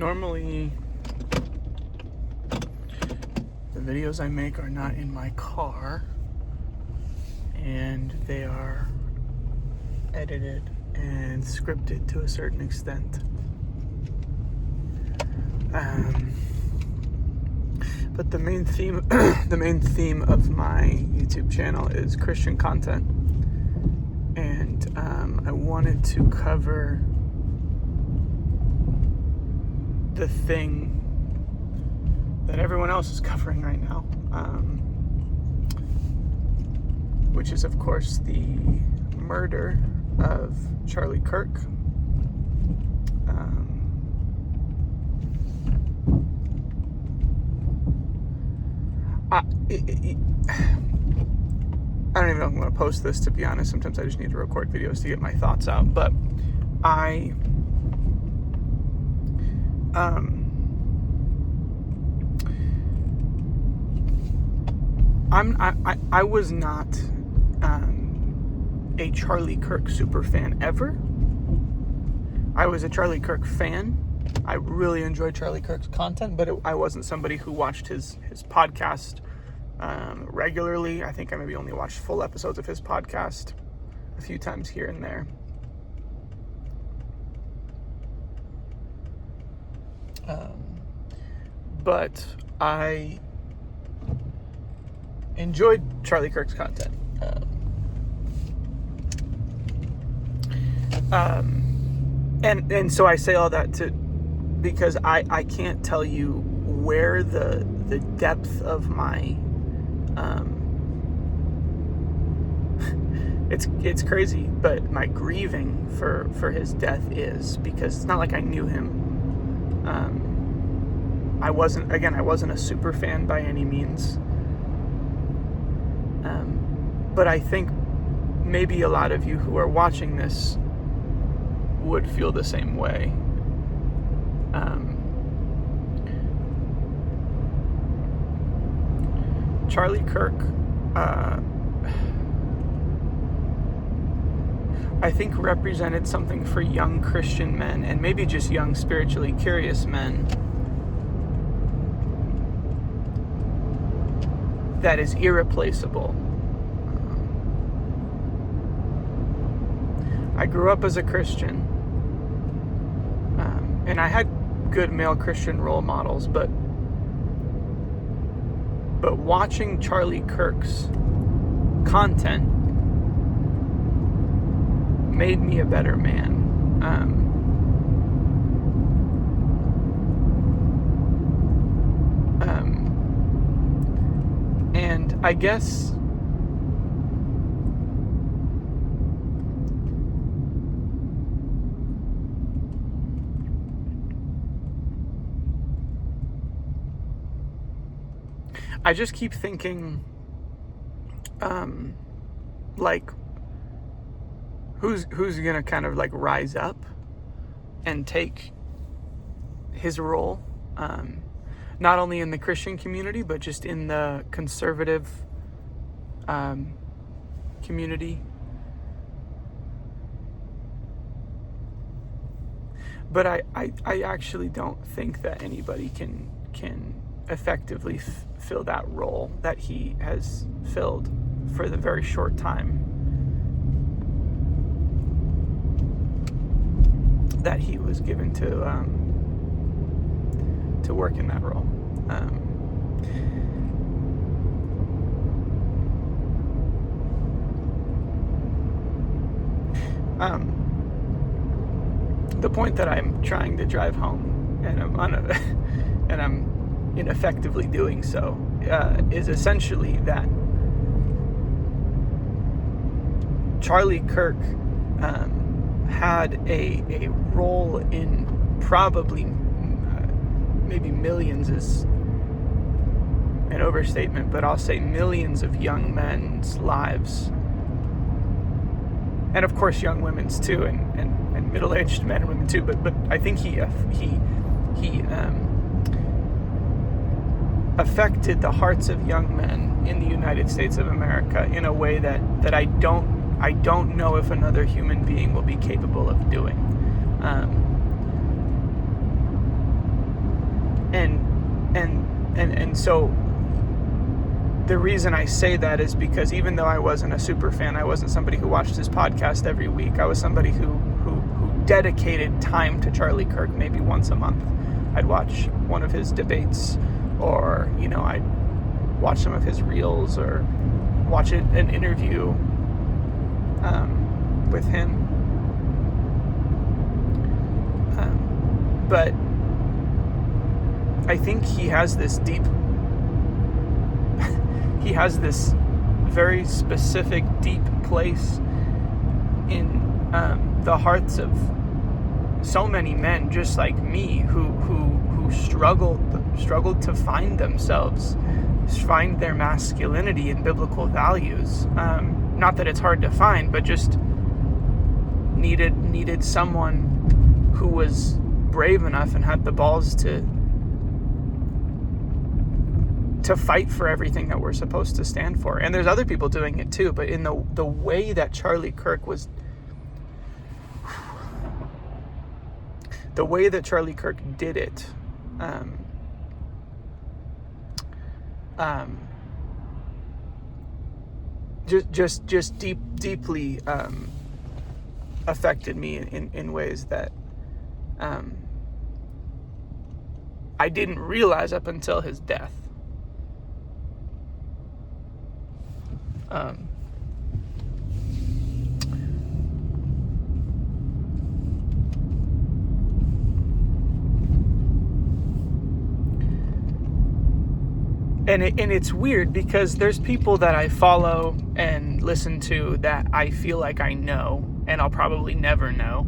Normally, the videos I make are not in my car, and they are edited and scripted to a certain extent. But the main theme of my YouTube channel is Christian content, and I wanted to cover the thing that everyone else is covering right now, which is, of course, the murder of Charlie Kirk. I don't even know if I'm going to post this, to be honest. Sometimes I just need to record videos to get my thoughts out. But I was not a Charlie Kirk super fan ever. I was a Charlie Kirk fan. I really enjoyed Charlie Kirk's content, but I wasn't somebody who watched his podcast regularly. I think I maybe only watched full episodes of his podcast a few times here and there. But I enjoyed Charlie Kirk's content. And so I say all that because I can't tell you where the depth of my it's crazy, but my grieving for his death is, because it's not like I knew him. I wasn't a super fan by any means. But I think maybe a lot of you who are watching this would feel the same way. Charlie Kirk, I think, represented something for young Christian men, and maybe just young spiritually curious men, that is irreplaceable. I grew up as a Christian, and I had good male Christian role models, but watching Charlie Kirk's content made me a better man. And I guess I just keep thinking, like, who's gonna kind of like rise up and take his role, not only in the Christian community, but just in the conservative community. But I actually don't think that anybody can effectively fill that role that he has filled for the very short time that he was given to work in that role. The point that I'm trying to drive home, and I'm ineffectively doing so, is essentially that Charlie Kirk had a role in probably maybe millions is an overstatement, but I'll say millions of young men's lives, and of course young women's too, and middle-aged men and women too. But I think he affected the hearts of young men in the United States of America in a way that I don't know if another human being will be capable of doing. And so the reason I say that is because even though I wasn't a super fan, I wasn't somebody who watched his podcast every week. I was somebody who dedicated time to Charlie Kirk maybe once a month. I'd watch one of his debates, or I'd watch some of his reels, or watch an interview with him. But I think he has this very specific, deep place in the hearts of so many men just like me who struggled to find themselves, find their masculinity and biblical values. Not that it's hard to find, but just needed someone who was brave enough and had the balls to fight for everything that we're supposed to stand for. And there's other people doing it too, but in the way that Charlie Kirk did it, just deeply affected me in ways that I didn't realize up until his death. And it's weird because there's people that I follow and listen to that I feel like I know, and I'll probably never know.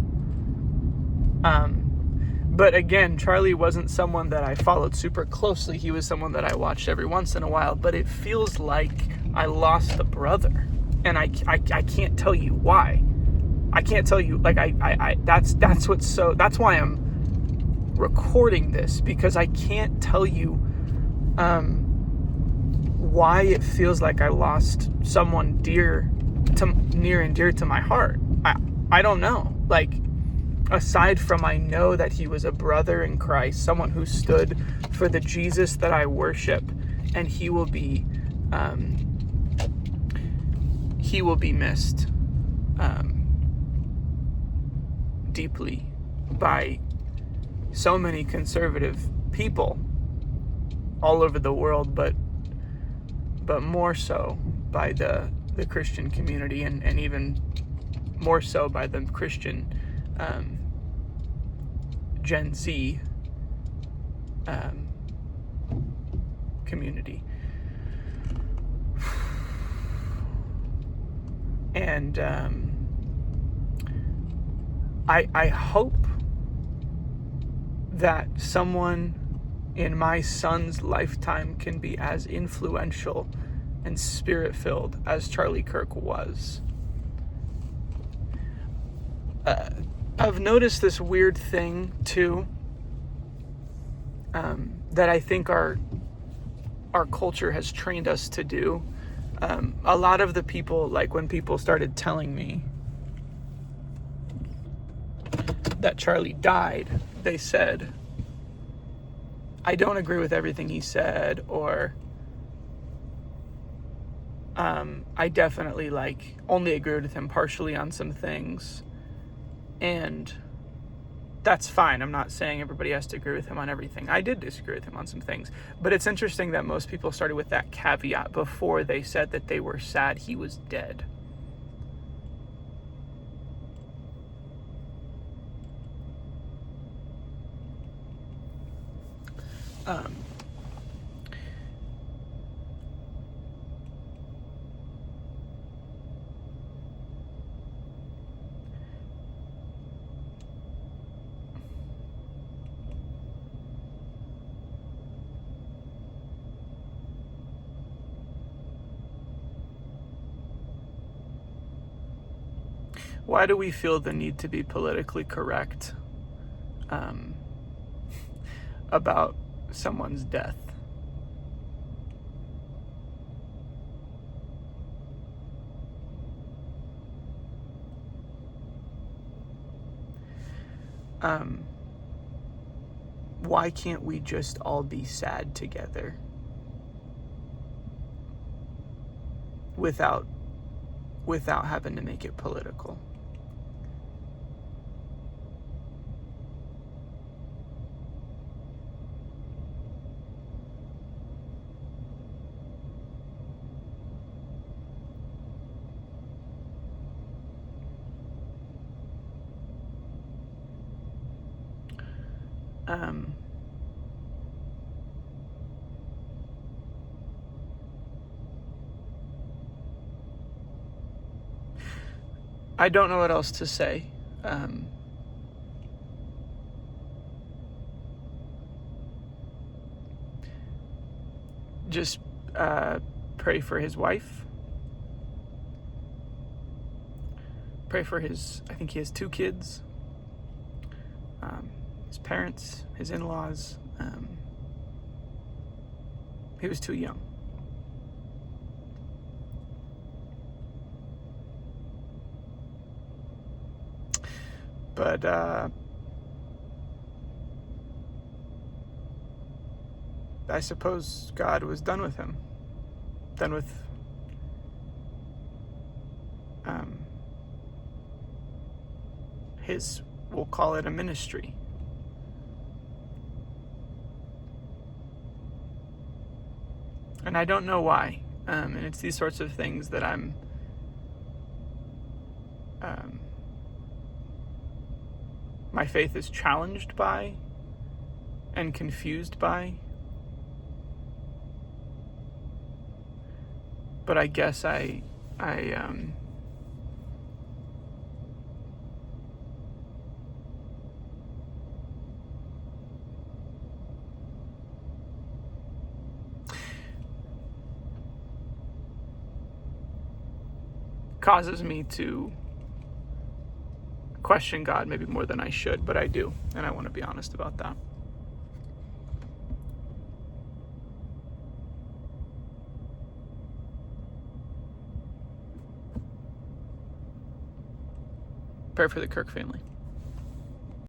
But again, Charlie wasn't someone that I followed super closely. He was someone that I watched every once in a while, but it feels like I lost a brother, and I can't tell you why. I can't tell you, like, that's why I'm recording this, because I can't tell you why it feels like I lost someone near and dear to my heart. I don't know. Like, aside from I know that he was a brother in Christ, someone who stood for the Jesus that I worship, and he will be missed deeply by so many conservative people all over the world, but more so by the Christian community, and even more so by the Christian Gen Z community. And I hope that someone in my son's lifetime can be as influential and spirit-filled as Charlie Kirk was. I've noticed this weird thing too, that I think our culture has trained us to do. A lot of the people, like when people started telling me that Charlie died, they said, I don't agree with everything he said, or I definitely only agreed with him partially on some things. And that's fine. I'm not saying everybody has to agree with him on everything. I did disagree with him on some things. But it's interesting that most people started with that caveat before they said that they were sad he was dead. Why do we feel the need to be politically correct about someone's death? why can't we just all be sad together without having to make it political? I don't know what else to say. Just pray for his wife. Pray for I think he has 2 kids. His parents, his in-laws. He was too young. But I suppose God was done with him. Done with his, we'll call it a ministry. And I don't know why. And it's these sorts of things that I'm my faith is challenged by and confused by. But I guess I causes me to question God maybe more than I should, but I do, and I want to be honest about that. Pray for the Kirk family.